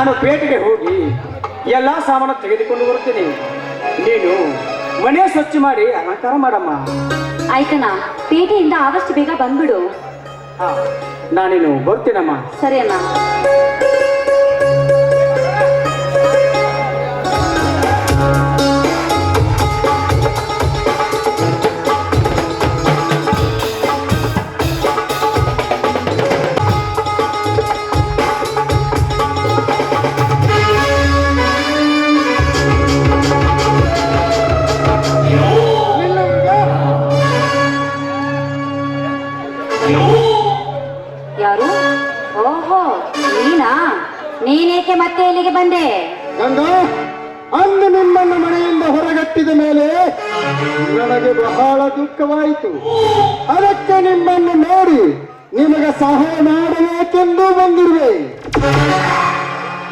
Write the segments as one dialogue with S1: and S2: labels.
S1: ನಾನು ಪೇಟೆಗೆ ಹೋಗಿ ಎಲ್ಲ ಸಾಮಾನು ತೆಗೆದುಕೊಂಡು ಬರುತ್ತೇನೆ. ನೀನು ಮನೆ ಸ್ವಚ್ಛ ಮಾಡಿ ಅಲಂಕಾರ ಮಾಡಮ್ಮ.
S2: ಆಯ್ತಣ್ಣ, ಪೇಟೆಯಿಂದ ಆದಷ್ಟು ಬೇಗ ಬಂದ್ಬಿಡು.
S1: ನಾನೇನು ಬರ್ತೀನಮ್ಮ.
S2: ಸರಿ ಅಣ್ಣ. ಯಾರು? ಓಹೋ, ನೀನಾ? ನೀನೇಕೆ ಮತ್ತೆ ಇಲ್ಲಿಗೆ ಬಂದೆ?
S3: ಗಂಗಾ, ಅಂದು ನಿಮ್ಮನ್ನು ಮನೆಯಿಂದ ಹೊರಗಟ್ಟಿದ ಮೇಲೆ ನನಗೆ ಬಹಳ ದುಃಖವಾಯಿತು. ಅದಕ್ಕೆ ನಿಮ್ಮನ್ನು ನೋಡಿ ನಿಮಗೆ ಸಹಾಯ ಮಾಡಬೇಕೆಂದು ಬಂದಿರುವೆ.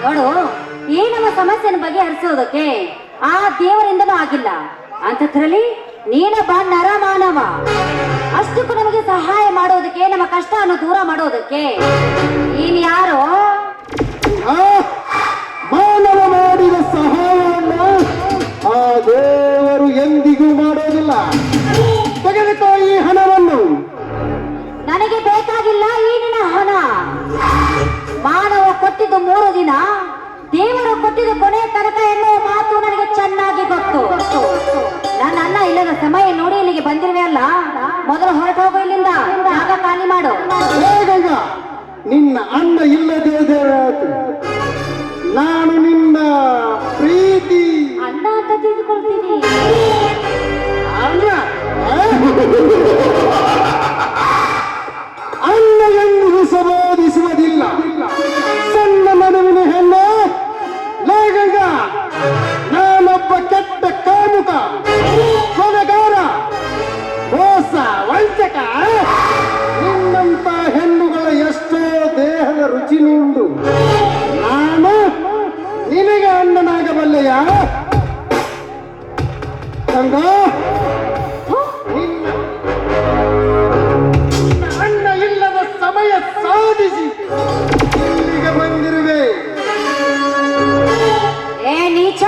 S2: ನೋಡು, ಈ ನಮ್ಮ ಸಮಸ್ಯೆನ ಬಗೆಹರಿಸೋದಕ್ಕೆ ಆ ದೇವರಿಂದನೂ ಆಗಿಲ್ಲ ಅಂತದ್ರಲ್ಲಿ ನೀನೊಬ್ಬ ನರ ಮಾನವ. ಅಷ್ಟಕ್ಕೂ ನಮಗೆ ಸಹಾಯ ಮಾಡೋದಕ್ಕೆ, ನಮ್ಮ ಕಷ್ಟವನ್ನು ದೂರ ಮಾಡೋದಕ್ಕೆ ನೀನ್ ಯಾರು?
S3: ಮಾನವ ಮಾಡಿದ ಸಹಾಯವನ್ನು ಆ ದೇವರು ಎಂದಿಗೂ ಮಾಡೋದಿಲ್ಲ. ತೆಗೆದುಕೋ ಈ ಹಣವನ್ನು.
S2: ನನಗೆ ಬೇಕಾಗಿಲ್ಲ ಈ ನಿನ್ನ ಹಣ. ಮಾನವ ಕೊಟ್ಟಿದ್ದು 3 ದಿನ, ದೇವರು ಕೊಟ್ಟಿದ್ದು ಕೊನೆ ತನಕ ಎನ್ನುವ ಮಾತು ನನಗೆ ಚೆನ್ನಾಗಿ ಗೊತ್ತು. ನನ್ನ ಅನ್ನ ಇಲ್ಲದ ಸಮಯ ನೋಡಿ ಇಲ್ಲಿಗೆ ಬಂದಿರುವೆ ಅಲ್ಲ. ಮೊದಲು ಹೊರಟು ಹೋಗು ಇಲ್ಲಿಂದ, ಜಾಗ ಖಾಲಿ ಮಾಡು.
S3: ಹೇಗೀಗ ನಿನ್ನ ಅನ್ನ ಇಲ್ಲದೆ ದೇವರಾತು. ನಾನು ನಿನ್ನ ಪ್ರೀತಿ
S2: ಅನ್ನ ಅಂತ ತಿಳ್ಕೊಳ್ತೀನಿ.
S3: ಅನ್ನ ಅನ್ನ ಎಂದು ಸಂಬೋಧಿಸುವುದಿಲ್ಲ. ಸಣ್ಣ ನಡುವಿನ ಹೆಣ್ಣು ಲೇಗಂಗ. ನಾನೊಬ್ಬ ಕೆಟ್ಟ ಕಾಮುಕ, ಕೊಲೆಗಾರ, ಮೋಸ, ವಂಚಕ. ನಿನ್ನಂತ ಹೆಣ್ಣುಗಳ ಎಷ್ಟೋ ದೇಹದ ರುಚಿ ಉಂಟು. ನಾನು ನಿನಗೆ ಅಣ್ಣನಾಗಬಲ್ಲೆಯ? ಗಂಗ, ನಿನ್ನ ಅಣ್ಣ ಇಲ್ಲದ ಸಮಯ ಸಾಧಿಸಿ ಇಲ್ಲಿಗೆ ಬಂದಿರುವೆ.
S2: ಏ ನೀಚ,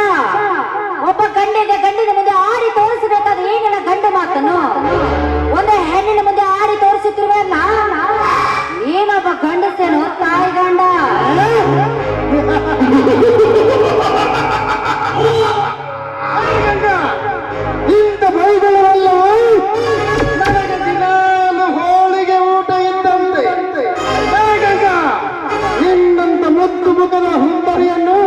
S2: ಒಬ್ಬ ಗಂಡಿನ ಮುಂದೆ ಆಡಿ ತೋರಿಸಬೇಕಾದ ಏನಿಲ್ಲ ಗಂಡು ಮಾತನ್ನು ಒಂದು ಹೆಣ್ಣಿನ ಮುಂದೆ ಆಡಿ ತೋರಿಸುತ್ತಿರುವೆ. ನೀನೊಬ್ಬ ಗಂಡಸೇನು ತಾಯಿ ಗಂಡ?
S3: ಇಂಥ ಬೈಗಳವಲ್ಲವೋ ನನಗೆ ದಿನಾಲು ಹೋಳಿಗೆ ಊಟ ಇದ್ದಂತೆ. ಹೇಗಂಗ ನಿನ್ನಂತ ಮುದ್ದು ಮುಖದ ಹುಂಬರಿಯನ್ನು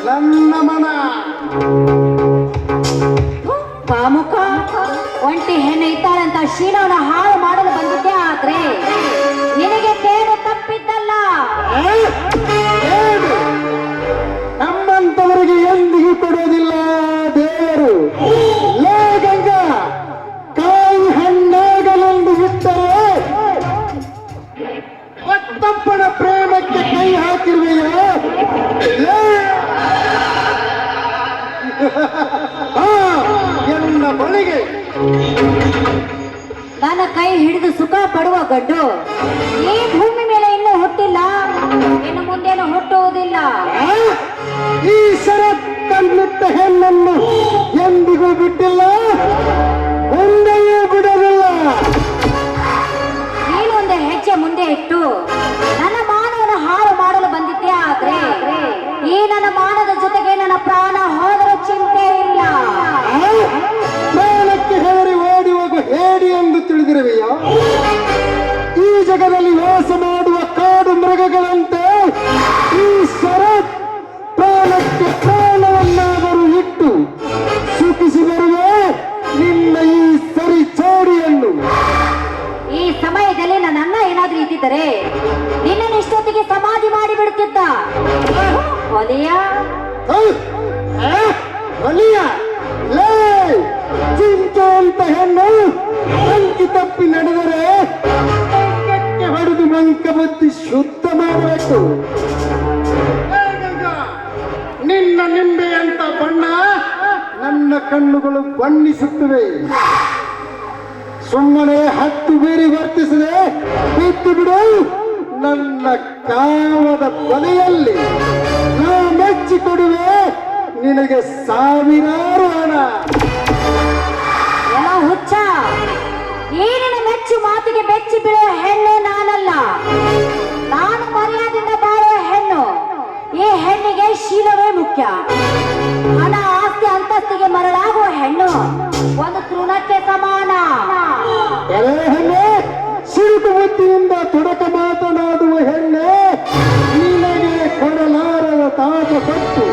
S3: ನನ್ನ ಮನ.
S2: ಕಾಮುಕ, ಒಂಟಿ ಹೆಣ್ಣು ಇದ್ದಾಳಂತ ಶೀಲವನ್ನು ಹಾಳು ಮಾಡಲು ಬಂದಿದ್ದೆ. ಆದ್ರೆ ನಿನಗೆ ಕೇಳು ತಪ್ಪಿದ್ದಲ್ಲ.
S3: ನಮ್ಮಂತವರಿಗೆ ಎಂದಿಗೂ ಕೊಡೋದಿಲ್ಲ ದೇವರು. ಲೇಗಂಗ, ಕಾಯಿ ಹಣ್ಣಾಗಲೆಂದು ಬಿಟ್ಟರೆ ಮತ್ತೊಬ್ಬನ ಪ್ರೇಮಕ್ಕೆ ಕೈ ಹಾಕಿರುವೆಯೋ? ಎನ್ನ ಬಳಿಗೆ
S2: ನನ್ನ ಕೈ ಹಿಡಿದು ಸುಖ ಪಡುವ ಗಂಡು ಈ ಭೂಮಿ ಮೇಲೆ ಇನ್ನೂ ಹುಟ್ಟಿಲ್ಲ, ಇನ್ನು ಮುಂದೇನು ಹುಟ್ಟುವುದಿಲ್ಲ.
S3: ಈ ಶರತ್ತನ್ನಿಟ್ಟ ಹೆಣ್ಣನ್ನು ಎಂದಿಗೂ ಬಿಟ್ಟಿಲ್ಲ, ಮುಂದೆಯೂ ಬಿಡಲಿಲ್ಲ.
S2: ನೀನೊಂದು ಹೆಜ್ಜೆ ಮುಂದೆ ಇಟ್ಟು ನನ್ನ ಮಾನವನ ಹಾಳು ಮಾಡಲು ಬಂದಿದ್ದೆ. ಆದ್ರೆ ಈ ನನ್ನ ಮಾನದ ಜೊತೆಗೆ ನನ್ನ ಪ್ರಾಣ ಹೋದರೂ ಚಿಂತೆ ಇಲ್ಲ.
S3: ಪ್ರಾಣಕ್ಕೆ ಹೆದರಿ ಓಡಿ ಹೋಗುವ ಹೇಡಿ ಎಂದು ತಿಳಿದಿರುವೆಯ? ಈ ಜಗದಲ್ಲಿ ವಾಸ ಮಾಡುವ ಕಾಡು ಮೃಗಗಳಂತೆ ಈ ಶರತ್ ಪ್ರಾಣಕ್ಕೆ ಪ್ರಾಣವನ್ನಾದರೂ ಇಟ್ಟು ಸುಖಿಸಿ ಬರುವೆ ನಿನ್ನ ಈ ಸರಿ ಜೋಡಿಯನ್ನು.
S2: ಈ ಸಮಯದಲ್ಲಿ ನನ್ನ ಅಣ್ಣ ಏನಾದ್ರೂ ಇದ್ದಿದ್ದರೆ ನಿನ್ನನ್ನು ಇಷ್ಟೊತ್ತಿಗೆ ಸಮಾಧಿ ಮಾಡಿ ಬಿಡುತ್ತಿದ್ದ. ಒಲಿಯ
S3: ಒಲಿಯ ಲೇ ಚಿಂತೆ ಅಂತ ಹೆಣ್ಣು ಅಂಕಿ ತಪ್ಪಿ ನಡೆದರೆ ಹೊಡೆದು ಮಂಕ ಬುದ್ಧಿ ಶುದ್ಧ ಮಾಡಬೇಕು. ನಿನ್ನ ನಿಂಬೆಯಂತ ಬಣ್ಣ ನನ್ನ ಕಣ್ಣುಗಳು ಬಣ್ಣಿಸುತ್ತವೆ. ಸುಮ್ಮನೆ ಹತ್ತು ಬೀರಿ ವರ್ತಿಸದೆ ಬಿದ್ದು ಬಿಡು, ನನ್ನ ಕಾಮದ ಬಲೆಯಲ್ಲಿ ನಾ ಮೆಚ್ಚಿಕೊಡುವೆ ನಿನಗೆ ಸಾವಿರಾರು ಹಣ.
S2: ಎಲ್ಲ ಹುಚ್ಚ, ಏನಿನ ಮೆಚ್ಚು ಮಾತಿಗೆ ಬೆಚ್ಚಿ ಬೀಳುವ ಹೆಣ್ಣು ನಾನಲ್ಲ. ನಾನು ಮರ್ಯಾದೆಯಿಂದ ಬಾಳುವ ಹೆಣ್ಣು. ಈ ಹೆಣ್ಣಿಗೆ ಶೀಲವೇ ಮುಖ್ಯ. ಹಣ ಆಸ್ತಿ ಅಂತಸ್ತಿಗೆ ಮರಳಾಗುವ ಹೆಣ್ಣು ಒಂದು ತೃಣಕ್ಕೆ ಸಮಾನ.
S3: ಎಳೆ ಹೆಣ್ಣೆ, ಸಿಡುಕು ಬುದ್ಧಿಯಿಂದ ತೊಡಕ ಮಾತನಾಡುವ ಹೆಣ್ಣೆ, ನಿನಗೆ ಕೊಡಲಾರದ ತಾಪ ಕೊಟ್ಟು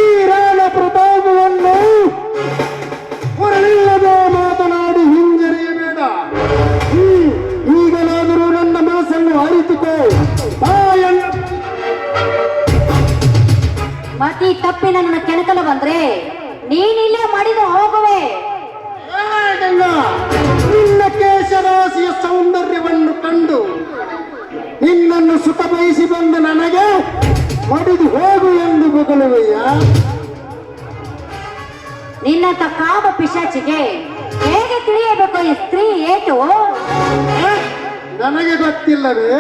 S3: ಈ ರಾಣ ಪ್ರತಾಪವನ್ನು ಹೊರಳಿಲ್ಲದೆ ಮಾತನಾಡಿ ಹಿಂಜರಿಯಬೇಡ. ಈಗಲಾದರೂ ನನ್ನ ಮಾಸನ್ನು ಅರಿತುಕೋ.
S2: ಮತಿ ತಪ್ಪಿ ನನ್ನ ಕೆಣಕಲು ಬಂದ್ರೆ ನೀನಿಲ್ಲೇ ಮಡಿದು ಹೋಗುವೆ.
S3: ನಿನ್ನ ಕೇಶರಾಶಿಯ ಸೌಂದರ್ಯವನ್ನು ಕಂಡು ನಿನ್ನನ್ನು ಸುಖ ಬಯಸಿ ಬಂದ ನನಗೆ ಮಡಿದು ಹೋಗು ಎಂದು ಬೊಗಳುವೆಯ?
S2: ನಿನ್ನಂತ ಕಾಮ ಪಿಶಾಚಿಗೆ ಹೇಗೆ ತಿಳಿಯಬೇಕು ಈ ಸ್ತ್ರೀ ಏಟು?
S3: ನನಗೆ ಗೊತ್ತಿಲ್ಲವೇ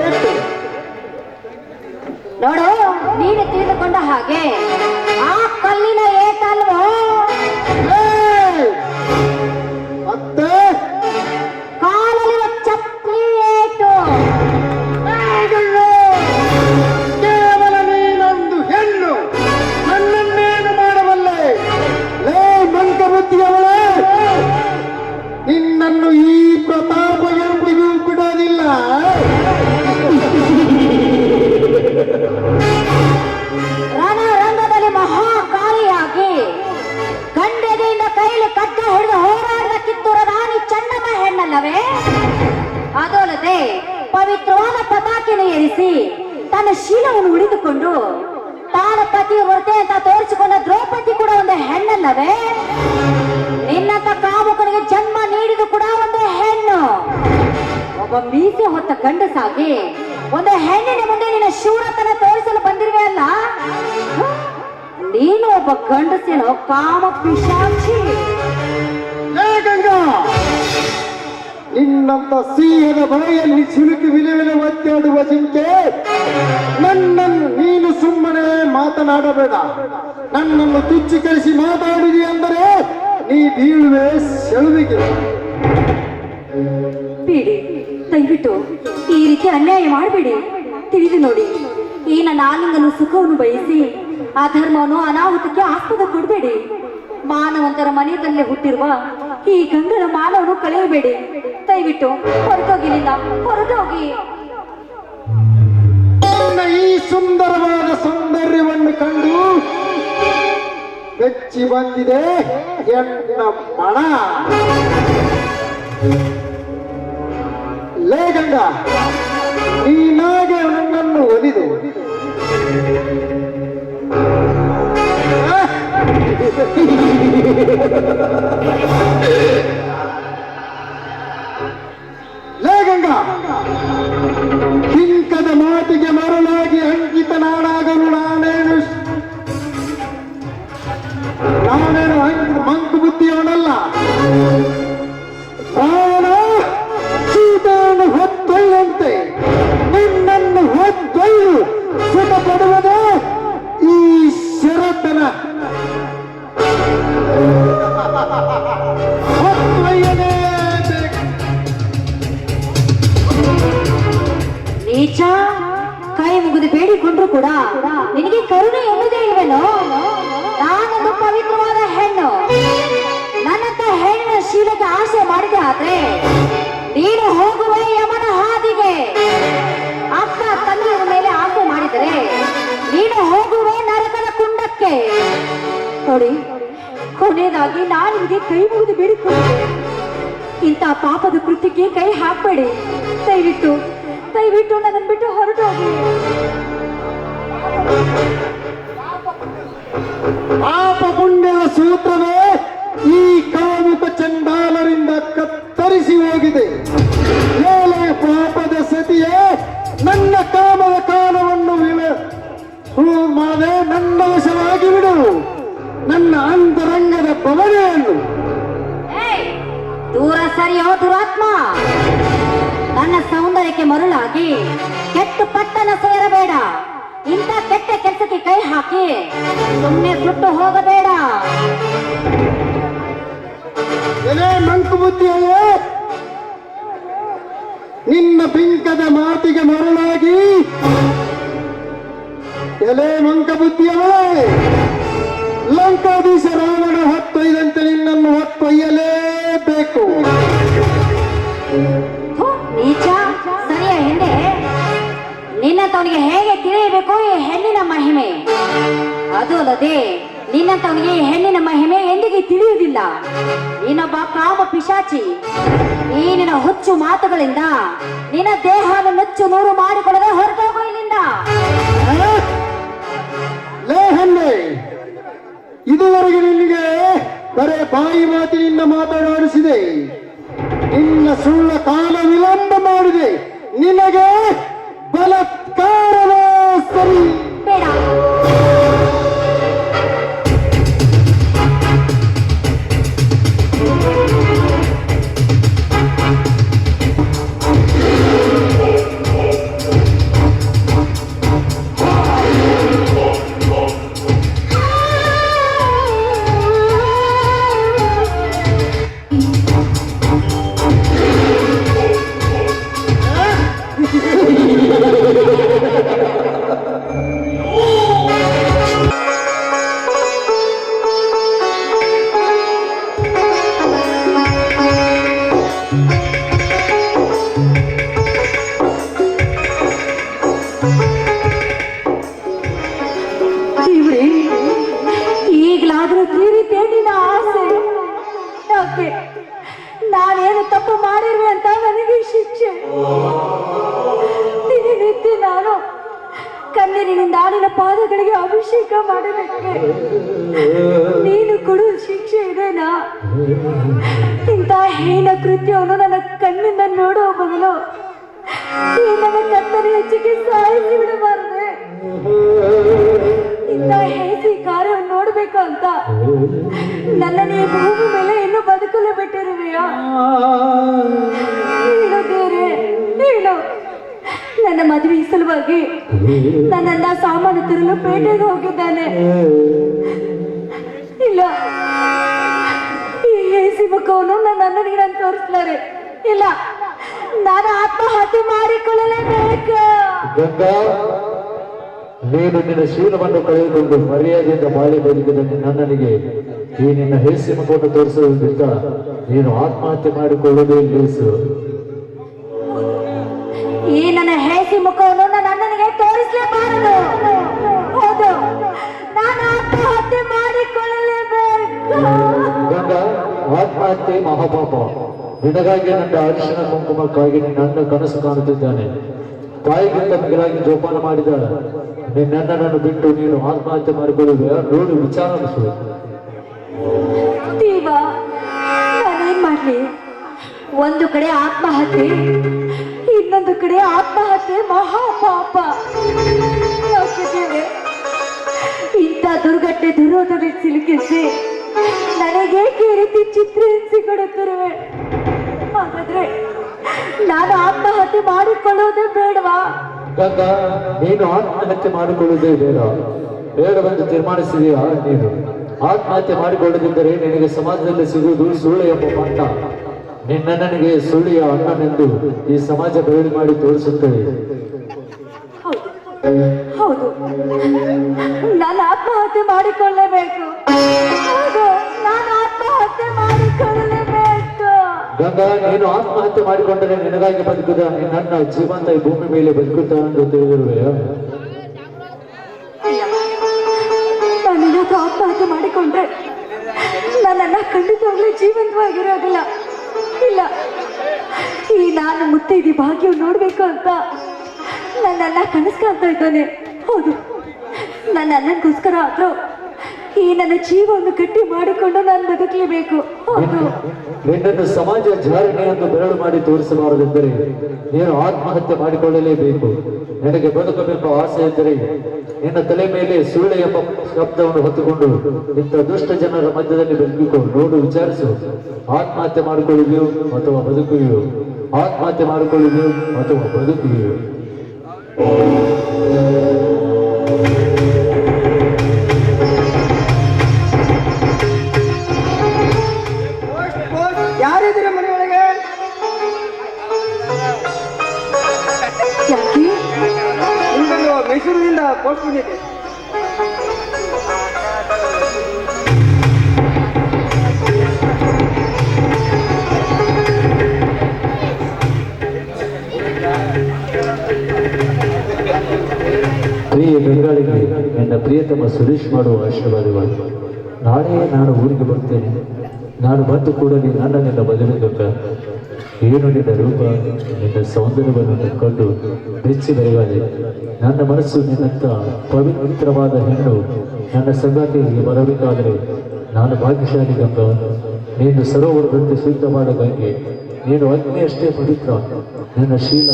S3: ಏಟು?
S2: ನೋಡು, ನೀನು ತಿಳಿದುಕೊಂಡ ಹಾಗೆ ಆ ಕಲ್ಲಿನ ಏಟಲ್ವೋ?
S3: ಮತ್ತೆ
S2: ಕಾಲಲ್ಲಿರುವ ಚಪ್ಪಲಿ ಏಟು.
S3: ಕೇವಲ ನೀನೊಂದು ಹೆಣ್ಣು, ನನ್ನನ್ನೇನು ಮಾಡಬಲ್ಲೆ? ಲೇ ಮಂಕ ಬುದ್ಧಿಯವಳೇ, ನಿನ್ನನ್ನು ಈ ಪ್ರತಾಪ ಎಂದಿಗೂ ಬಿಡೋದಿಲ್ಲ.
S2: ರಣರಂಗದಲ್ಲಿ ಮಹಾಕಾರಿಯಾಗಿ ಗಂಡೆದೆಯಿಂದ ಕೈಲಿ ಕಟ್ಟ ಹಿಡಿದು ಹೋರಾಡಿದ ಕಿತ್ತೂರ ರಾಣಿ ಚೆನ್ನಮ್ಮ ಹೆಣ್ಣಲ್ಲವೇ? ಅದಲ್ಲದೆ ಪವಿತ್ರವಾದ ಪತಾಕೆಯನ್ನು ಏರಿಸಿ ತನ್ನ ಶೀಲವನ್ನು ಉಳಿದುಕೊಂಡು ತಾನ ಪತಿ ಹೊರತೆ ಅಂತ ತೋರಿಸಿಕೊಂಡ ದ್ರೌಪದಿ ಕೂಡ ಒಂದು ಹೆಣ್ಣಲ್ಲವೇ? ನಿನ್ನಂತ ಕಾಮುಕನಿಗೆ ಜನ್ಮ ನೀಡಿದು ಕೂಡ ಒಂದು ಹೆಣ್ಣು. ಒಬ್ಬ ಮೀಸೆ ಹೊತ್ತ ಗಂಡಸಾಗಿ ಒಂದು ಹೆಣ್ಣಿನ ಮುಂದೆ ನಿನ್ನ ಶೂರತನ ತೋರಿಸಲು ಬಂದಿರುವೆ ಅಲ್ಲ? ನೀನು ಒಬ್ಬ ಗಂಡಸೇನೋ ಕಾಮ ಪಿಶಾಚಿ.
S3: ಗಂಗಾ, ನಿನ್ನಂತ ಸಿಂಹದ ಬಾಯಲ್ಲಿ ಸಿಲುಕಿ ವಿಲವಿಲ ಒತ್ತಾಡುವ ಜಿಂಕೆ, ನನ್ನನ್ನು ನೀನು ಸುಮ್ಮನೆ ಮಾತನಾಡಬೇಡ. ನನ್ನನ್ನು ತುಚ್ಛೀಕರಿಸಿ ಮಾತಾಡಿದಿ ಅಂದರೆ ನೀ ಬೀಳುವೆ ಸೆಳುವಿಗೆ.
S2: ಬೇಡಿ, ದಯವಿಟ್ಟು ಈ ರೀತಿ ಅನ್ಯಾಯ ಮಾಡಬೇಡಿ. ತಿಳಿದು ನೋಡಿ, ಈ ನನ್ನ ಆಲಿಂಗನ ಸುಖವನ್ನು ಬಯಸಿ ಅಧರ್ಮವನ್ನು ಅನಾಹುತಕ್ಕೆ ಆಸ್ಪದ ಕೊಡಬೇಡಿ. ಮಾನವಂತರ ಮನೆಯಲ್ಲೇ ಹುಟ್ಟಿರುವ ಈ ಗಂಗನ ಮಾನವನ್ನು ಕಳೆಯಬೇಡಿ. ದಯವಿಟ್ಟು ಹೊರಟೋಗಿಲಿಲ್ಲ, ಹೊರಟೋಗಿ.
S3: ನಿನ್ನ ಈ ಸುಂದರವಾದ ಸೌಂದರ್ಯವನ್ನು ಕಂಡು ಬೆಚ್ಚಿ ಬಂದಿದೆ ಎನ್ನ ಮಣ. ಲೇ ಗಂಗಾ, ನೀನಾಗೆ ನನ್ನನ್ನು ಒಲಿದು ಲೇ ಗಂಗಾ, ಹಿಂಕದ ಮಾತಿಗೆ ಮರಳಾಗಿ ಅಂಕಿತನಾಡಾಗಲು ನಾನೇನು ಮಂಕು ಬುದ್ಧಿಯವನಲ್ಲ. ರಾವಣ ಸೀತೆಯನ್ನು ಹೊತ್ತೊಯ್ದಂತೆ ನಿನ್ನನ್ನು ಹೊತ್ತೊಯ್ದು ಸುಖ ಪಡುವುದೇ ಈ ಶರತನ. ಹೊತ್ತೊಯ್ಯಲೇಬೇಕು.
S2: ನೀಚ, ಕೈ ಮುಗಿದು ಬೇಡಿಕೊಂಡ್ರು ಕೂಡ ನಿನಗೆ ಕರುಣೆ ಎನ್ನುವುದೇ ಇಲ್ವೇನೋ? ನಾನೊಂದು ಪವಿತ್ರವಾದ ಹೆಣ್ಣು. ನನ್ನಂತ ಹೆಣ್ಣಿನ ಶೀಲಕ್ಕೆ ಆಸೆ ಮಾಡಿದೆ ಆದ್ರೆ ನೀನು ಹೋಗುವೆ ಯಮನ ಹಾದಿಗೆ. ಅಕ್ಕ ತಂಗಿಯ ಮೇಲೆ ಆಸೆ ಮಾಡಿದರೆ ನೀನು ಹೋಗುವೆ ನರಕದ ಕುಂಡಕ್ಕೆ. ನೋಡಿ, ಕೊನೆಯದಾಗಿ ನಾನು ನಿಮಗೆ ಕೈ ಮುಗಿದು ಬೇಡಿಕೊಂಡೆ. ಇಂಥ ಪಾಪದ ಕೃತ್ಯಕ್ಕೆ ಕೈ ಹಾಕಬೇಡಿ. ದಯವಿಟ್ಟು ದಯವಿಟ್ಟು ನನ್ನನ್ನು ಬಿಟ್ಟು ಹೊರಟೋಗಿ.
S3: ಪಾಪ ಪುಣ್ಯದ ಸೂತ್ರವೇ ಈ ಕಾಮುಕ ಚಂಡಾಲರಿಂದ ಕತ್ತರಿಸಿ ಹೋಗಿದೆ. ಏಳೆ ಪಾಪದ ಸತಿಯೇ, ನನ್ನ ಕಾಮದ ಕಾಲವನ್ನು ಮಾಡದೆ ನನ್ನ ವಶವಾಗಿ ಬಿಡು. ನನ್ನ ಅಂತರಂಗದ ಭವನೆಯನ್ನು
S2: ದೂರ ಸರಿಯೋ ದುರಾತ್ಮ. ನನ್ನ ಸೌಂದರ್ಯಕ್ಕೆ ಮರುಳಾಗಿ ಕೆಟ್ಟು ಪಟ್ಟಣ ಸೇರಬೇಡ. ಇಂಥ ಕೆಟ್ಟ ಕೆಲಸಕ್ಕೆ ಕೈ ಹಾಕಿ ಸುಮ್ಮನೆ ಸುಟ್ಟು ಹೋಗಬೇಡ.
S3: ಎಲೆ ಮಂಕು ಬುದ್ಧಿಯೇ, ನಿನ್ನ ಬಿಂಕದ ಮಾತಿಗೆ ಮರಳಾಗಿ ಎಲೆ ಮಂಕ ಬುದ್ಧಿಯವೇ, ಲಂಕಾಧೀಶ ರಾವಣ ಹೊತ್ತೊಯ್ದಂತೆ ನಿನ್ನನ್ನು ಹೊತ್ತೊಯ್ಯಲೇಬೇಕು.
S2: ಥು, ನೀಚ ಸರಿಯ ಹಿಂದೆ ನಿನ್ನಂತವನಿಗೆ ಹೇಗೆ ತಿಳಿಯಬೇಕು ಈ ಹೆಣ್ಣಿನ ಮಹಿಮೆ? ಅದು ಅಲ್ಲದೆ ನಿನ್ನಂತವನಿಗೆ ಈ ಹೆಣ್ಣಿನ ಮಹಿಮೆ ಎಂದಿಗೆ ತಿಳಿಯುವುದಿಲ್ಲ. ನೀನೊಬ್ಬ ಕಾಮ ಪಿಶಾಚಿ. ಈ ನಿನ್ನ ಹುಚ್ಚು ಮಾತುಗಳಿಂದ ನಿನ್ನ ದೇಹವನ್ನು ನುಚ್ಚು ನೂರು ಮಾಡಿಕೊಳ್ಳದೆ ಹೊರಟೋಗು ಇಲ್ಲಿಂದ.
S3: ಲೇ ಹನ್ನೆ, ಇದುವರೆಗೆ ನಿನಗೆ ಬರೇ ಬಾಯಿ ಮಾತಿನಿಂದ ಮಾತನಾಡಿಸಿದೆ. ನಿನ್ನ ಸುಳ್ಳ ಕಾಲ ವಿಳಂಬ ಮಾಡಿದೆ. ನಿನಗೆ ಬಲಾತ್ಕಾರವೇ ಸರಿ.
S2: ಬೇಡ, ಈಗಲಾದ್ರೂ ತೀರಿತೆ ನಿನ್ನ ಆಸೆ. ಯಾಕೆ ನಾನೇನು ತಪ್ಪು ಮಾಡಿರುವೆ ಅಂತ ನನಗೆ ಶಿಕ್ಷೆ. ದಿನನಿತ್ಯ ನಾನು ಕಣ್ಣೀರಿನಿಂದ ನಿನ್ನ ಪಾದಗಳಿಗೆ ಅಭಿಷೇಕ ಮಾಡಲಿಕ್ಕೆ ನೀನು ಕೊಡುವ ಶಿಕ್ಷೆ ಇದೇನಾ? ಇಂಥ ಹೀನ ಕೃತ್ಯವನ್ನು ನನ್ನ ಕಣ್ಣಿಂದ ನೋಡುವ ಬದಲು ಈ ನನ್ನ ಕತ್ತರಿ ಹೆಚ್ಚಿಗೆ ಸಾಯಿಸಿ ಬಿಡಬಾರದೆ. ಇಂಥ ಹೇಸಿ ಕಾರ್ಯವನ್ನು ನೋಡ್ಬೇಕು ಅಂತ ನನ್ನನ್ನು ಈ ಭೂಮಿ ಮೇಲೆ ಇನ್ನೂ ಬದುಕಲು ಬಿಟ್ಟಿರುವೆಯಾ? ಹೇಳು ದೇವ್ರೆ, ಹೇಳು. ನನ್ನ ಮದುವೆ ಸಲುವಾಗಿ ನನ್ನನ್ನ ಸಾಮಾನು ತರಲು ಪೇಟೆಗೆ ಹೋಗಿದ್ದಾನೆ. ಇಲ್ಲ, ಈ ಹೇಸಿ ಮುಖವನ್ನು ನನ್ನ ಅಣ್ಣನಿಗೆ ನಾನು ತೋರಿಸ್ಲಾರೆ. ಇಲ್ಲ, ನಾನು ಆತ್ಮಹತ್ಯೆ ಮಾಡಿಕೊಳ್ಳಲೇಬೇಕು.
S4: ಗಂಗಾ, ನೀನು ನಿನ್ನ ಶೀಲವನ್ನು ಕಳೆದುಕೊಂಡು ಮರ್ಯಾದೆಯಿಂದ ಬಾಳಿ ಬದುಕಿದ ನನ್ನನಿಗೆ ಈ ನಿನ್ನ ಹೇಸಿ ಮುಖವನ್ನು ತೋರಿಸುವುದರಿಂದ ನೀನು ಆತ್ಮಹತ್ಯೆ ಮಾಡಿಕೊಳ್ಳುವುದೇ ಲೇಸು.
S2: ಈ ನನ್ನ ಹೇಸಿ ಮುಖವನ್ನು ನನ್ನ ಅಣ್ಣನಿಗೆ ತೋರಿಸಲೇಬಾರದು. ಹೌದು, ನಾನು ಆತ್ಮಹತ್ಯೆ ಮಾಡಿಕೊಳ್ಳಲೇಬೇಕು.
S4: ಗಂಗಾ, ಆತ್ಮಹತ್ಯೆ ಮಹಾಪಾಪ. ನಿನಗಾಗಿ ನನ್ನ ಅರಿಶಿನ ಕುಂಕುಮಕ್ಕಾಗಿ ನಿನ್ನ ಅಣ್ಣ ಕನಸು ಕಾಣುತ್ತಿದ್ದಾನೆ. ತಾಯಿಗಿಂತ ಮಿಗಿಲಾಗಿ ಜೋಪಾನ ಮಾಡಿದ ನಿನ್ನನ್ನು ಬಿಟ್ಟು ನೀನು ಆತ್ಮಹತ್ಯೆ ಮಾಡಿಕೊಳ್ಳುವೆ. ನೋಡಿ ವಿಚಾರಿಸು.
S2: ದೇವ, ನಾನೇನ್ ಮಾಡ್ಲಿ? ಒಂದು ಕಡೆ ಆತ್ಮಹತ್ಯೆ, ಇನ್ನೊಂದು ಕಡೆ ಆತ್ಮಹತ್ಯೆ ಮಹಾಪಾಪ. ಯಾಕೆ ದೇವ್ರೆ ಇಂಥ ದುರ್ಘಟನೆ ದುರೋಧನೆ ಸಿಲುಕಿಸಿ ನನಗೇಕೆ ಈ ರೀತಿ ಚಿತ್ರ ಹಿಂಸೆ ಕೊಡುತ್ತಿರುವೆ? ಹಾಗಾದ್ರೆ ನಾನು ಆತ್ಮಹತ್ಯೆ ಮಾಡಿಕೊಳ್ಳುವುದೇ ಬೇಡವಾ?
S4: ಗಂಗಾ, ನೀನು ಆತ್ಮಹತ್ಯೆ ಮಾಡಿಕೊಳ್ಳುವುದೇ ಬೇಡವೆಂದು ತೀರ್ಮಾನಿಸಿದೆಯಾ? ನೀನು ಆತ್ಮಹತ್ಯೆ ಮಾಡಿಕೊಳ್ಳದಿದ್ದರೆ ನಿನಗೆ ಸಮಾಜದಲ್ಲಿ ಸಿಗುವುದು ಸುಳ್ಳು ಎಂಬ ಪಟ್ಟ. ನಿನ್ನನಿಗೆ ಸುಳ್ಳಿಯ ಅಣ್ಣನೆಂದು ಈ ಸಮಾಜ ಬಯಲು ಮಾಡಿ ತೋರಿಸುತ್ತದೆ.
S2: ಹೌದು, ನಾನು ಆತ್ಮಹತ್ಯೆ ಮಾಡಿಕೊಳ್ಳಲೇಬೇಕು. ಹೌದು, ನಾನು ಆತ್ಮಹತ್ಯೆ ಮಾಡಿಕೊಳ್ಳಲೇಬೇಕು.
S4: ಗಂಗಾ, ನೀನು ಆತ್ಮಹತ್ಯೆ ಮಾಡಿಕೊಂಡರೆ ನಿನಗಾಗಿ ಬದುಕುದ ನಿನ್ನ ಜೀವಂತ ಈ ಭೂಮಿ ಮೇಲೆ ಬದುಕುತ್ತಾನೆಂದು ತಿಳಿದಿರುವೆಯ?
S2: ನಾನೇನಾದ್ರೂ ಆತ್ಮಹತ್ಯೆ ಮಾಡಿಕೊಂಡ್ರೆ ನನ್ನನ್ನ ಖಂಡಿತವಾಗ್ಲೂ ಜೀವಂತವಾಗಿರೋದಿಲ್ಲ. ಇಲ್ಲ, ಈ ನಾನು ಮುತ್ತೈದಿ ಭಾಗ್ಯ ನೋಡ್ಬೇಕು ಅಂತ ನನ್ನನ್ನ ಕನಸು ಕಾಣ್ತಾ ಇದ್ದಾನೆ. ಹೌದು, ನನ್ನ ಅಣ್ಣನಿಗೋಸ್ಕರ ಆದ್ರೂ ಈ ನನ್ನ ಜೀವವನ್ನು ಗಟ್ಟಿ ಮಾಡಿಕೊಂಡು ನಾನು ಬದುಕಲೇಬೇಕು. ಹೌದು,
S4: ನಿನ್ನನ್ನು ಸಮಾಜ ಜಾರಣೆಯನ್ನು ಬೆರಳು ಮಾಡಿ ತೋರಿಸಬಾರದೆಂದರೆ ನೀನು ಆತ್ಮಹತ್ಯೆ ಮಾಡಿಕೊಳ್ಳಲೇಬೇಕು. ನಿನಗೆ ಬದುಕಬೇಕು ಆಸೆ ಇದ್ದರೆ ನಿನ್ನ ತಲೆ ಮೇಲೆ ಸುಳ್ಳು ಎಂಬ ಶಬ್ದವನ್ನು ಹೊತ್ತುಕೊಂಡು ಇಂಥ ದುಷ್ಟ ಜನರ ಮಧ್ಯದಲ್ಲಿ ಬದುಕಿಕೊ. ನೋಡು, ವಿಚಾರಿಸು, ಆತ್ಮಹತ್ಯೆ ಮಾಡಿಕೊಳ್ಳುವಿಯೋ ಅಥವಾ ಬದುಕುವಿಯೋ? ಆತ್ಮಹತ್ಯೆ ಮಾಡಿಕೊಳ್ಳುವಿಯೋ ಅಥವಾ ಬದುಕುವಿಯೋ?
S1: ಯಾರಿದ್ದೀರಿ ಮನೆಯೊಳಗೆ?
S2: ಯಾಕೆ?
S1: ನಿಮ್ಮನ್ನು ಮೈಸೂರಿನಿಂದ ಪೋಸ್ಟ್ ಬಂದಿದೆ.
S4: ಪ್ರಿಯ ಬೆಂಗಾಳಿಗೆ ನಿನ್ನ ಪ್ರಿಯತಮ ಸುರೇಶ್ ಮಾಡುವ ಆಶೀರ್ವಾದಗಳು. ನಾಳೆಯೇ ನಾನು ಊರಿಗೆ ಬರ್ತೇನೆ. ನಾನು ಬಂದ ಕೂಡಲೇ ನಿನ್ನ ಮದುವೆ ಗಂಗ. ಏನು ನಿನ್ನ ರೂಪ, ನಿನ್ನ ಸೌಂದರ್ಯವನ್ನು ಕಂಡು ಬೆಚ್ಚಿ ಬೆರಗಾದೆ. ನನ್ನ ಮನಸ್ಸು ನಿನ್ನಂಥ ಪವಿತ್ರವಾದ ಹೆಣ್ಣು ನನ್ನ ಸಂಗಾತಿಗೆ ಬರಬೇಕಾದರೆ ನಾನು ಭಾಗ್ಯಶಾಲಿ ಗಂಗ. ನೀನು ಸರೋವರದಂತೆ ಶುದ್ಧವಾದ ಗಂಗೆ. ನೀನು ಅಗ್ನಿಯಷ್ಟೇ ಪವಿತ್ರ. ನಿನ್ನ ಶೀಲ,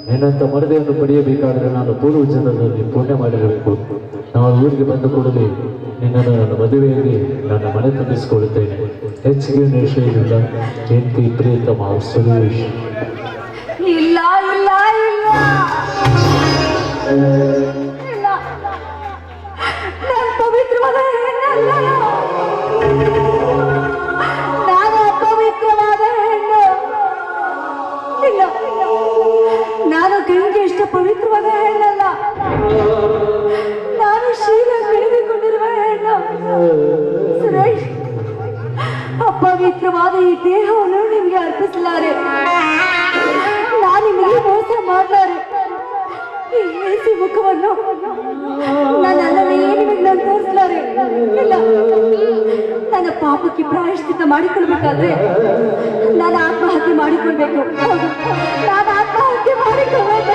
S4: ನಿನ್ನಂಥ ಮರದೆಯನ್ನು ಪಡೆಯಬೇಕಾದರೆ ನಾನು ಪೂರ್ವ ಜನ್ಮದಲ್ಲಿ ಪುಣ್ಯ ಮಾಡಿರಬೇಕು. ನಾವು ಊರಿಗೆ ಬಂದ ಕೂಡಲೇ ನಿನ್ನನ್ನು ನನ್ನ ಮದುವೆಯಾಗಿ ನನ್ನ ಮನೆ ತುಂಬಿಸಿಕೊಳ್ಳುತ್ತೇನೆ. ಹೆಚ್ಚಿಗೆ ವಿಷಯವಿಲ್ಲ. ಹೆಂಡತಿ ಪ್ರಿಯತಮ ಸುರೇಶ್.
S2: ಇಲ್ಲ ಇಲ್ಲ ಇಲ್ಲ ಇಲ್ಲ, ನಾನು ಪವಿತ್ರವಾದ ಹೆಣ್ಣಲ್ಲ. ನಾನು ಅಪವಿತ್ರವಾದ ಹೆಣ್ಣು. ಇಲ್ಲ, ನಾನು ಗಂಗೆ ಎಷ್ಟು ಪವಿತ್ರವಾದ ಹೆಣ್ಣಲ್ಲ. ನಾನು ಶೀಲ ಬೆಳೆದುಕೊಂಡಿರುವ ಹೆಣ್ಣು. ಸುರೇಶ್, ಅಪವಿತ್ರವಾದ ಈ ದೇಹವನ್ನು ನಿಮಗೆ ಅರ್ಪಿಸಲಾರೆ. ನಾನು ನಿಮಗೆ ಮೋಸ ಮಾಡಲಾರೆ. ಈ ಏಸಿ ಮುಖವನ್ನು ನನ್ನನ್ನೇ ನಿಮಗೆ ನಾನು ತೋರಿಸಲಾರೆ. ಇಲ್ಲ, ನನ್ನ ಪಾಪಕ್ಕೆ ಪ್ರಾಯಶ್ಚಿತ್ತ ಮಾಡಿಕೊಳ್ಬೇಕಾದ್ರೆ ನಾನು ಆತ್ಮಹತ್ಯೆ ಮಾಡಿಕೊಳ್ಬೇಕು. ಹೌದು, ನಾನು ಆತ್ಮಹತ್ಯೆ ಮಾಡಿಕೊಳ್ಬೇಕು.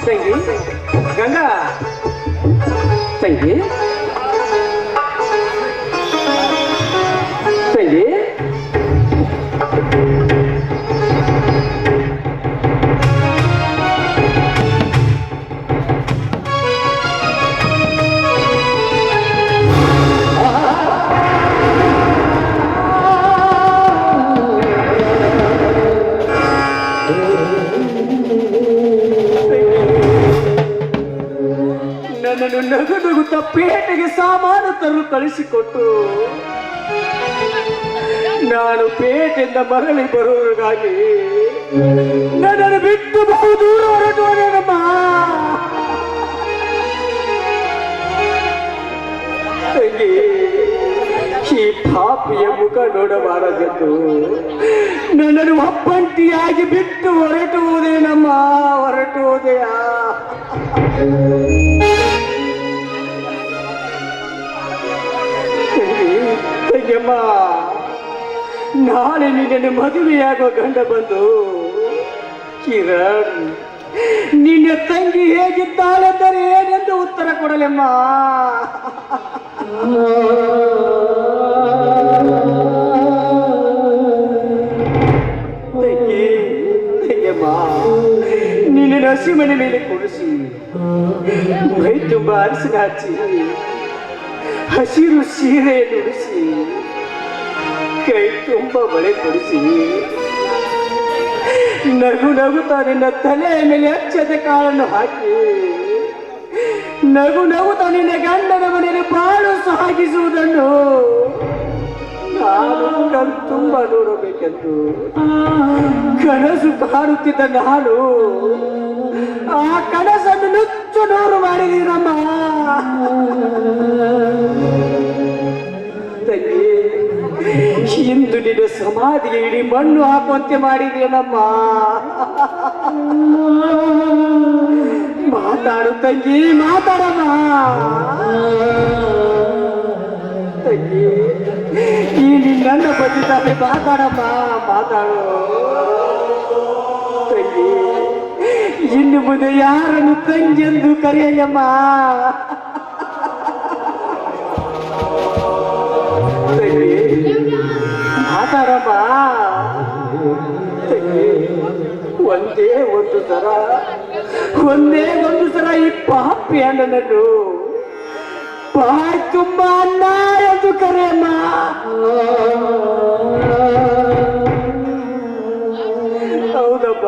S1: ತಂಗಿ ಗಂಗಾ, ತಂಗಿ ತಂಗಿ ನನ್ನನ್ನು ನಗುನಗುತ್ತ ಪೇಟೆಗೆ ಸಾಮಾನು ತರಲು ಕಳಿಸಿಕೊಟ್ಟು ನಾನು ಪೇಟೆಯಿಂದ ಮರಳಿ ಬರುವುದಾಗಿ ನನ್ನನ್ನು ಬಿಟ್ಟು ಬಹು ದೂರ ಹೊರಟುವನೇನಮ್ಮ. ತಂಗಿ, ಈ ಪಾಪ ಪಾಪಿಯ ಮುಖ ನೋಡಬಾರದೆಂದು ನನ್ನನ್ನು ಒಪ್ಪಂಟಿಯಾಗಿ ಬಿಟ್ಟು ಹೊರಟುವುದೇನಮ್ಮ, ಹೊರಟುವುದೆಯಾ? ತಂಗಿಯಮ್ಮ, ನಾಳೆ ನಿನ್ನನ್ನು ಮದುವೆಯಾಗುವ ಗಂಡ ಬಂದು ಕಿರಣ್ ನಿನ್ನ ತಂಗಿ ಹೇಗಿದ್ದಾಳೆಂದರೆ ಏನೆಂದು ಉತ್ತರ ಕೊಡಲೆಮ್ಮ. ತಂಗಿಯಮ್ಮ, ನಿನ್ನ ಹಸಿಮನೆ ಮೇಲೆ ಕುಡಿಸಿ ಮೈ ತುಂಬ ಅರಸಿನ ಹಚ್ಚಿ ಹಸಿರು ಸೀರೆ ನುಡಿಸಿ ಕೈ ತುಂಬ ಬಳೆ ಕೊಡಿಸಿ ನಗು ನಗುತ್ತಾ ನಿನ್ನ ತಲೆಯ ಮೇಲೆ ಅಚ್ಚದ ಕಾಳನ್ನು ಹಾಕಿ ನಗು ನಗುತ್ತಾ ನಿನ್ನ ಗಂಡನ ಮನೆಯಲ್ಲಿ ಬಾಳು ಸಾಗಿಸುವುದನ್ನು ನಾನು ಕಣ್ ತುಂಬ ನೋಡಬೇಕೆಂದು ಕನಸು ಕಾಣುತ್ತಿದ್ದ ನಾನು ಆ ಕನಸನ್ನು ನುಚ್ಚು ನೂರು ಮಾಡಿದೀನಮ್ಮ. ತಂಗಿ, ಇಂದು ನಿನ್ನ ಸಮಾಧಿಗೆ ಇಡೀ ಮಣ್ಣು ಹಾಕುವಂತೆ ಮಾಡಿದೇನಮ್ಮ. ಮಾತಾಡು ತಂಗಿ, ಮಾತಾಡಮ್ಮ. ತಂಗಿ, ಈ ನಿನ್ನ ಬಂದಿದ್ದಾನೆ, ಮಾತಾಡಮ್ಮ, ಮಾತಾಡು. ತಂಗಿ, ಇನ್ನು ಮುಂದೆ ಯಾರನ್ನು ತಂಗಿಯೆಂದು ಕರೆಯಲ್ಲಮ್ಮ. ಮಾತಾಡಮ್ಮ. ಒಂದೇ ಒಂದು ಸರ ಈ ಪಾಪಿ ಅಣ್ಣನನ್ನು ಬಾಯ್ ತುಂಬ ಅಣ್ಣ ಎಂದು ಕರೆಯಮ್ಮ. ಹೌದಮ್ಮ,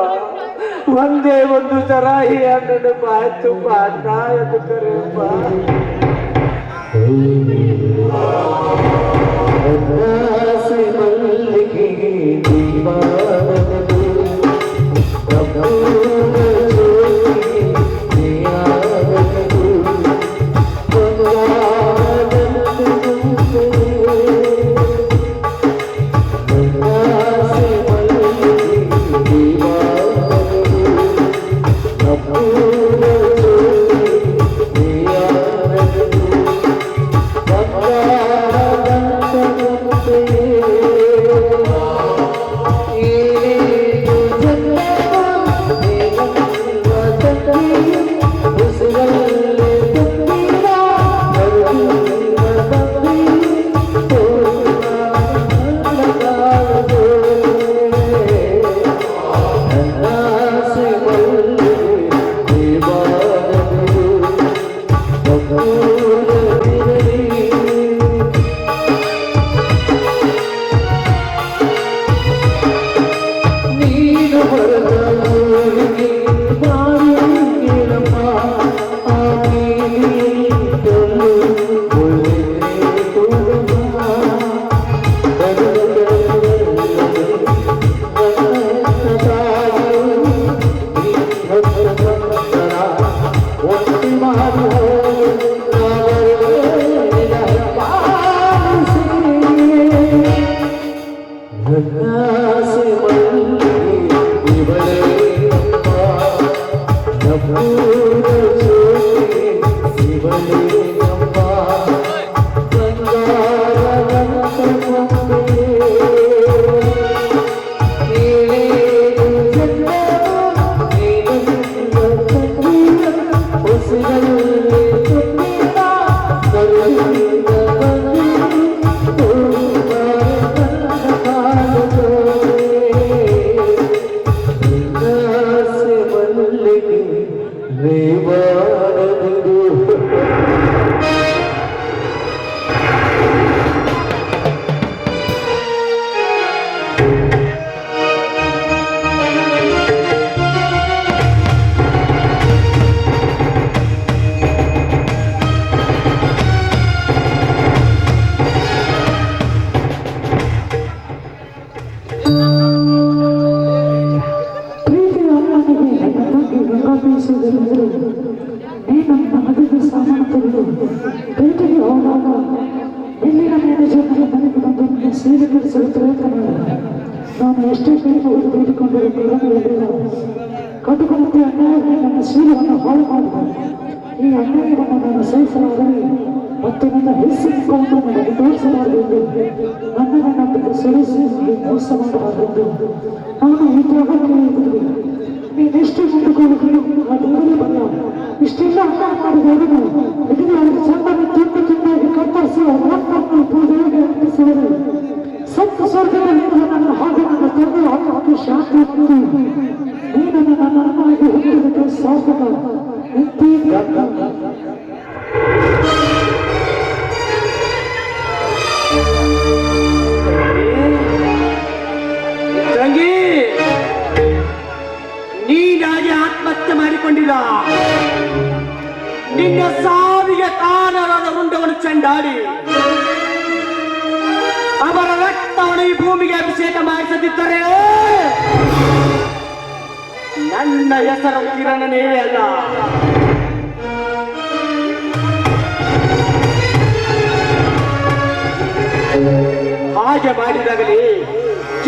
S1: ಒಂದೇ ಒಂದು ಸರ ಈ ಅಣ್ಣನ ಬಾಯ್ ತುಂಬ ಅಣ್ಣ ಎಂದು ಕರೆಯಮ್ಮ.
S3: ಸಾಮಾನು ಪೇಟೆಗೆ ಹೋದಾಗ ಇಲ್ಲಿನ ಮ್ಯಾನೇಜರ್ ಮನೆಗೆ ಬಂದು ಸೀರೆ ಕಳಿಸಲು ಪ್ರಯತ್ನ ಮಾಡಿ ನಾನು ಎಷ್ಟೇ ಕೈ ಮುಗಿದು ಬೇಡಿಕೊಂಡಿರುತ್ತೇನೆ ಕಟುಕತೆ ಅನ್ಯಾಯವಾಗಿ ನನ್ನ ಸೀರೆಯನ್ನು ಹಾಳು ಮಾಡಿದೆ. ಈ ಅನ್ಯಾಯವನ್ನು ನಾನು ಸಹಿಸಲಾಗಲಿ ಮತ್ತು ನನ್ನ ಹೆಸರಿಕೊಂಡು ನನಗೆ ತೋರಿಸಲಾರದೆಂದು ನನ್ನನ್ನು ನಂಬಿಕೆ ಸರಿಸಿ ಮೋಸ ಮಾಡಬಾರದೆಂದು ನಾನು ಈ ತ್ಯಾಗಕ್ಕೆ ಹೇಳಿದ್ದೆ. ನೀನೆಷ್ಟೇ ಮುಂದುಕೊಳ್ಳಲು ಆ ದೇವರೇ ಬಲ್ಲ. ಇಷ್ಟೆಲ್ಲ ಅನ್ಯಾಯ ಮಾಡಿದವರನ್ನು ಇದನ್ನು ಅವರಿಗೆ ಚಂದನ್ನು ತುಂಡಾಗಿ ಕತ್ತರಿಸಿ ಅವರನ್ನು ಪೂಜೆಗೆ ಅರ್ಪಿಸಿದರು. ಸತ್ಯ ಸ್ವರ್ಗದಲ್ಲಿ ನನ್ನ ಹಾಗೂ ನನ್ನ ತಂದೆಯ ಆತ್ಮಕ್ಕೆ ಶಾಂತಿ ಮತ್ತು ನೀನನ್ನು ನನ್ನ ಅನ್ನಾಗಿ ಹೊಂದುವುದಕ್ಕೆ ಸಾರ್ಥಕ
S1: ತಂಗಿ, ನೀನಾಗಿ ಆತ್ಮಹತ್ಯೆ ಮಾಡಿಕೊಂಡಿಲ್ಲ. ನಿನ್ನ ಸಾವಿಗೆ ಕಾರಣರಾದ ರುಂಡವನ್ನು ಚೆಂಡಾಡಿ ಅವರ ರಕ್ತವನ್ನು ಈ ಭೂಮಿಗೆ ಅಭಿಷೇಕ ಮಾಡಿಸದಿದ್ದರೆ ನನ್ನ ಹೆಸರು ಕಿರಣನೇ ಅಲ್ಲ. ಹಾಗೆ ಮಾಡಿದಾಗಲೇ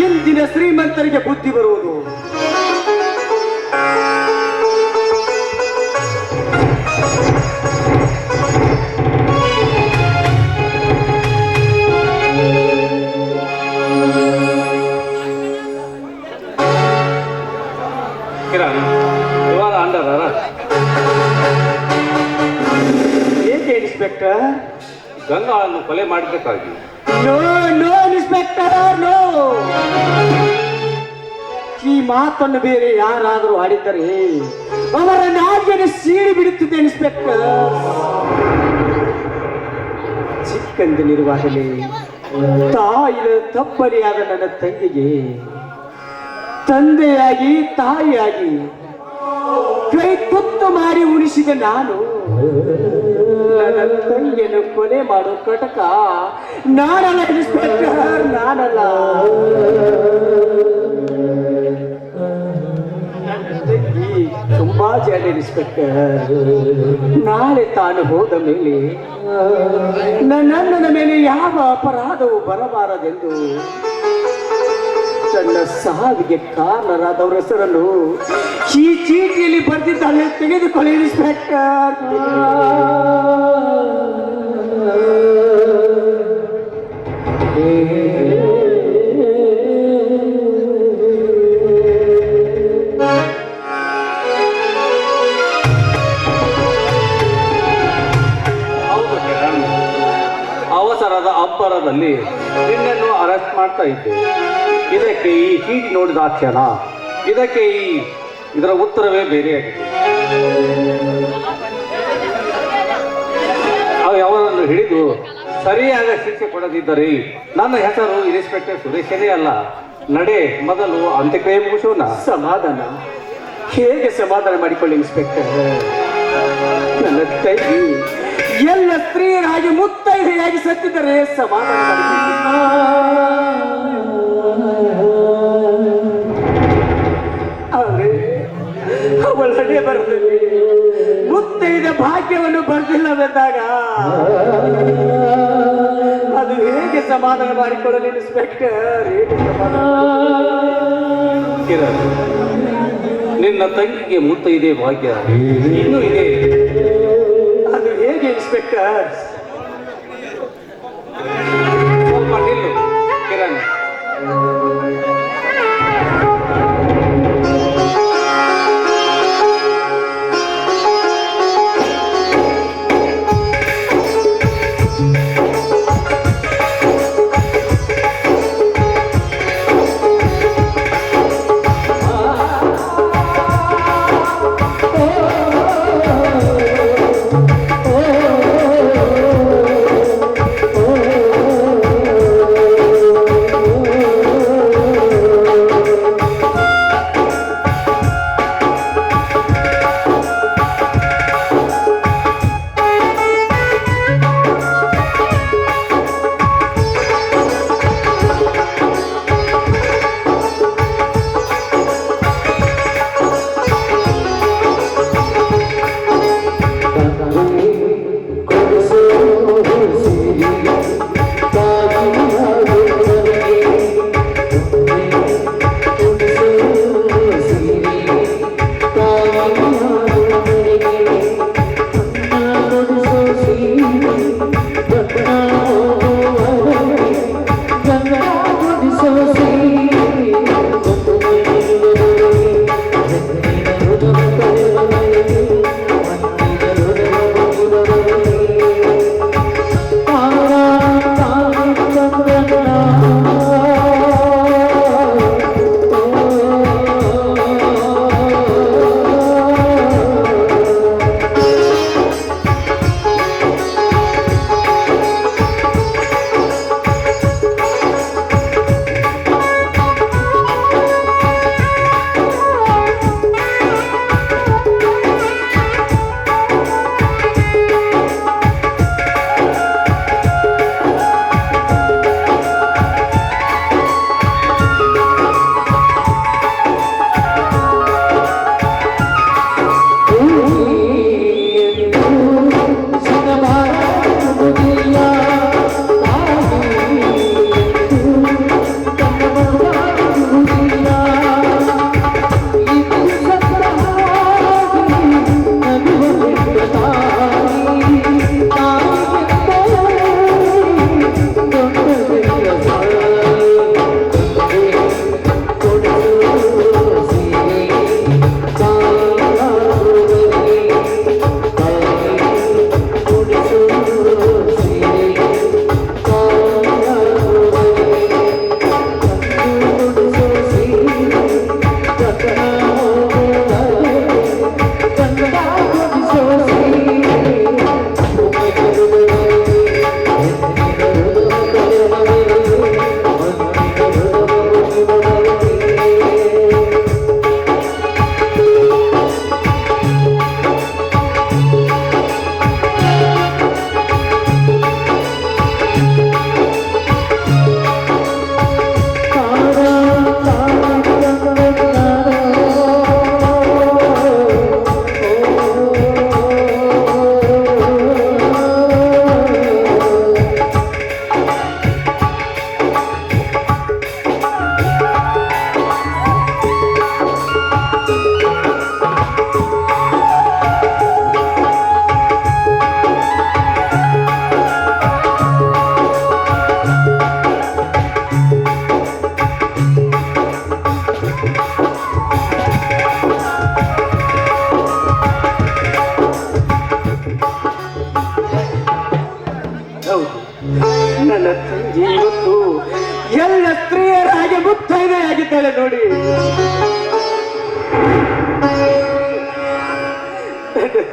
S1: ಇಂದಿನ ಶ್ರೀಮಂತರಿಗೆ ಬುದ್ಧಿ ಬರುವುದು. ಏಕೆ ಇನ್ಸ್ಪೆಕ್ಟರ್?
S5: ಗಂಗಾಳನ್ನು ಕೊಲೆ ಮಾಡಿದ್ದಕ್ಕಾಗಿ.
S1: No no inspector, no. ಈ ಮಾತನ್ನು ಬೇರೆ ಯಾರಾದರೂ ಆಡಿದ್ದರೆ ಅವರ ನಾಲ್ಗೆನೆ ಸೀಳಿ ಬಿಡುತ್ತಿದ್ದೆ ಇನ್ಸ್ಪೆಕ್ಟರ್. ಚಿಕ್ಕಂದಿನಿರುವಾಗಲೇ ತಾಯಿಯ ತಪ್ಪಲಿಯಾದ ನನ್ನ ತಂಗಿಗೆ ತಂದೆಯಾಗಿ ತಾಯಿಯಾಗಿ ಕೈ ತುತ್ತು ಮಾಡಿ ಉಣಿಸಿದ ನಾನು ನನ್ನ ತಂಗಿಯನ್ನು ಕೊಲೆ ಮಾಡೋ ಕಟಕ ನಾನಲ್ಲ ಇನ್ಸ್ಪೆಕ್ಟರ್, ನಾನಲ್ಲ. ನನ್ನ ತಂಗಿ ತುಂಬಾ ಜಾಲಿ ಇನ್ಸ್ಪೆಕ್ಟರ್. ನಾಳೆ ತಾನು ಹೋದ ಮೇಲೆ ನನ್ನ ಮೇಲೆ ಯಾವ ಅಪರಾಧವು ಬರಬಾರದೆಂದು ತನ್ನ ಸಾವಿಗೆ ಕಾರಣರಾದವರ ಹೆಸರನ್ನು ಈ ಚೀಟಿಯಲ್ಲಿ ಬರೆದಿದ್ದಾಳೆ. ತೆಗೆದುಕೊಳ್ಳಿ ಇನ್ಸ್ಪೆಕ್ಟರ್.
S5: ಹೌದು ಕಿರಣ್, ಅವಸರದ ಅಬ್ಬರದಲ್ಲಿ ನಿನ್ನನ್ನು ಅರೆಸ್ಟ್ ಮಾಡ್ತಾ ಇದ್ದೆ. ಇದಕ್ಕೆ ಈ ಚೀಟಿ ನೋಡಿದ ಕ್ಷಣ ಇದಕ್ಕೆ ಇದರ ಉತ್ತರವೇ ಬೇರೆಯಾಗಿದೆ. ಅವರನ್ನು ಹಿಡಿದು ಸರಿಯಾದ ಶಿಕ್ಷೆ ಕೊಡದಿದ್ದರೆ ನನ್ನ ಹೆಸರು ಇನ್ಸ್ಪೆಕ್ಟರ್ ಸುರೇಶನೇ ಅಲ್ಲ. ನಡೆ, ಮೊದಲು ಅಂತ್ಯಕ್ರಿಯೆ ಮುಗಿಸೋಣ.
S1: ಸಮಾಧಾನ ಹೇಗೆ ಸಮಾಧಾನ ಮಾಡಿಕೊಳ್ಳಿ ಇನ್ಸ್ಪೆಕ್ಟರ್? ನನ್ನ ತಂಗಿ ಎಲ್ಲ ಸ್ತ್ರೀಯರಾಗಿ ಮುತ್ತೈದೆಯಾಗಿ ಸತ್ತಿದ್ದರೆ ಸಮಾಧಾನ ಅವಳ ಹಣೆ ಬರದಲ್ಲಿ ಮುತ್ತೈದ ಭಾಗ್ಯವನ್ನು ಬರ್ತಿಲ್ಲವೆಂದಾಗ ಅದು ಹೇಗೆ ಸಮಾಧಾನ ಮಾಡಿಕೊಳ್ಳಲಿ ಇನ್ಸ್ಪೆಕ್ಟರ್? ಹೇಗೆ
S5: ಕಿರಣ್, ನಿನ್ನ ತಂಗಿಗೆ ಮುತ್ತೈದೆ ಭಾಗ್ಯ ಇನ್ನೂ ಇದೆ.
S1: ಅದು ಹೇಗೆ ಇನ್ಸ್ಪೆಕ್ಟರ್?
S5: ಸ್ವಲ್ಪ ನಿಲ್ಲು ಕಿರಣ್.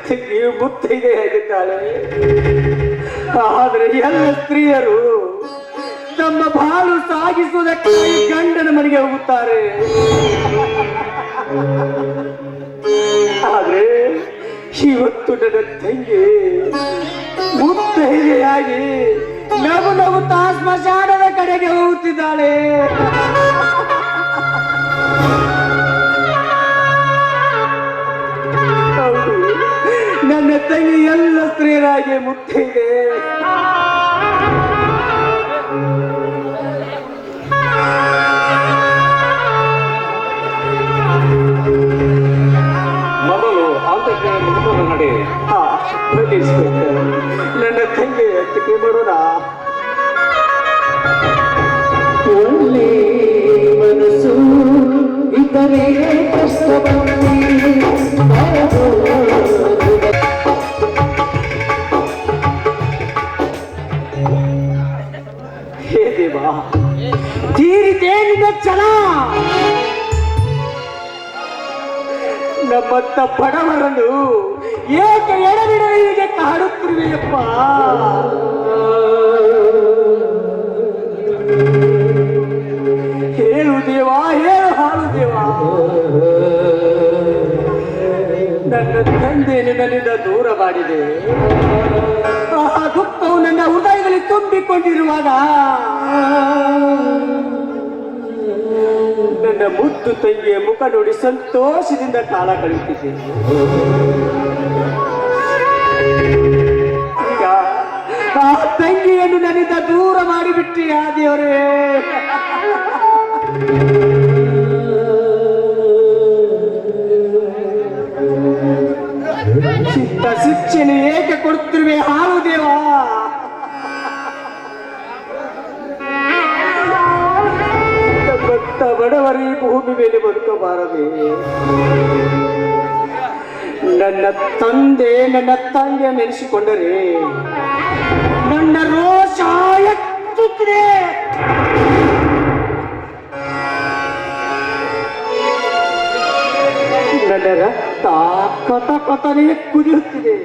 S1: ತಂಗಿಯು ಮುತ್ತೈದೆಯಾಗಿದ್ದಾಳೆ. ಆದರೆ ಎಲ್ಲ ಸ್ತ್ರೀಯರು ತಮ್ಮ ಬಾಳು ಸಾಗಿಸುವುದಕ್ಕಾಗಿ ಗಂಡನ ಮನೆಗೆ ಹೋಗುತ್ತಾರೆ. ಆದ್ರೆ ಇವತ್ತು ನನ್ನ ತಂಗಿ ಮುತ್ತೈದೆಯಾಗಿ ನಗು ನಗುತ್ತಾ ಸ್ಮಶಾನದ ಕಡೆಗೆ ಹೋಗುತ್ತಿದ್ದಾಳೆ. ಹೌದು, ನನ್ನ ತಂಗಿ ಎಲ್ಲ ಸ್ತ್ರೀಯರಾಗಿ ಮುತ್ತೈದೆ.
S5: ಮೊದಲು ಅಂತ್ಯಕ್ರಿಯೆ ಮುಗಿದ ನಡೆ.
S1: ಬನ್ನಿ ಇನ್ಸ್ಪೆಕ್ಟರ್, ನನ್ನ ತಂಗಿ ಅಂತ್ಯಕ್ರಿಯೆ ಮಾಡೋಣ.
S3: ಒಳ್ಳೆ ಮನಸ್ಸು ಇತರೆ ಕಷ್ಟ ಬಂದಿ
S1: ಹೇ ದೇವ, ತೀರಿದೆ ನಿನ್ನ ಛಲ. ನಮ್ಮಂತ ಬಡವರನ್ನು ಏಕೆ ಎಡಬಿಡದೆ ಹೀಗೆ ಕಾಡುತ್ತಿರುವೆಯಪ್ಪ? ಹೇಳು ದೇವ, ಹೇಳು ಹಾಳು ದೇವ. ನನ್ನ ತಂದೆ ನನ್ನಿಂದ ದೂರ ಮಾಡಿದೆ. ಆ ದುಃಖವು ನನ್ನ ಹೃದಯದಲ್ಲಿ ತುಂಬಿಕೊಂಡಿರುವಾಗ ನನ್ನ ಮುದ್ದು ತಂಗಿಯ ಮುಖ ನೋಡಿ ಸಂತೋಷದಿಂದ ಕಾಲ ಕಳೆಯುತ್ತಿದ್ದೇನೆ. ಈಗ ಆ ತಂಗಿಯನ್ನು ನನ್ನಿಂದ ದೂರ ಮಾಡಿಬಿಟ್ಟಿಯ ದೇವರೇ. ಇಂಥ ಶಿಕ್ಷೆಯನ್ನು ಏಕೆ ಕೊಡುತ್ತಿರುವೆ ಹಾಳು ದೇವ? ಭಕ್ತ ಬಡವರ ಈ ಭೂಮಿ ಮೇಲೆ ಬದುಕಬಾರದೆ. ನನ್ನ ತಂದೆ ನನ್ನ ತಂಗಿಯ ನೆನೆಸಿಕೊಂಡರೆ ನನ್ನ ರೋಷ ಹೆಚ್ಚುತ್ತಿದೆ. ನನ್ನ ರಕ್ತ ಕಥ ಕಥನೇ ಕುದಿಯುತ್ತಿದೆ.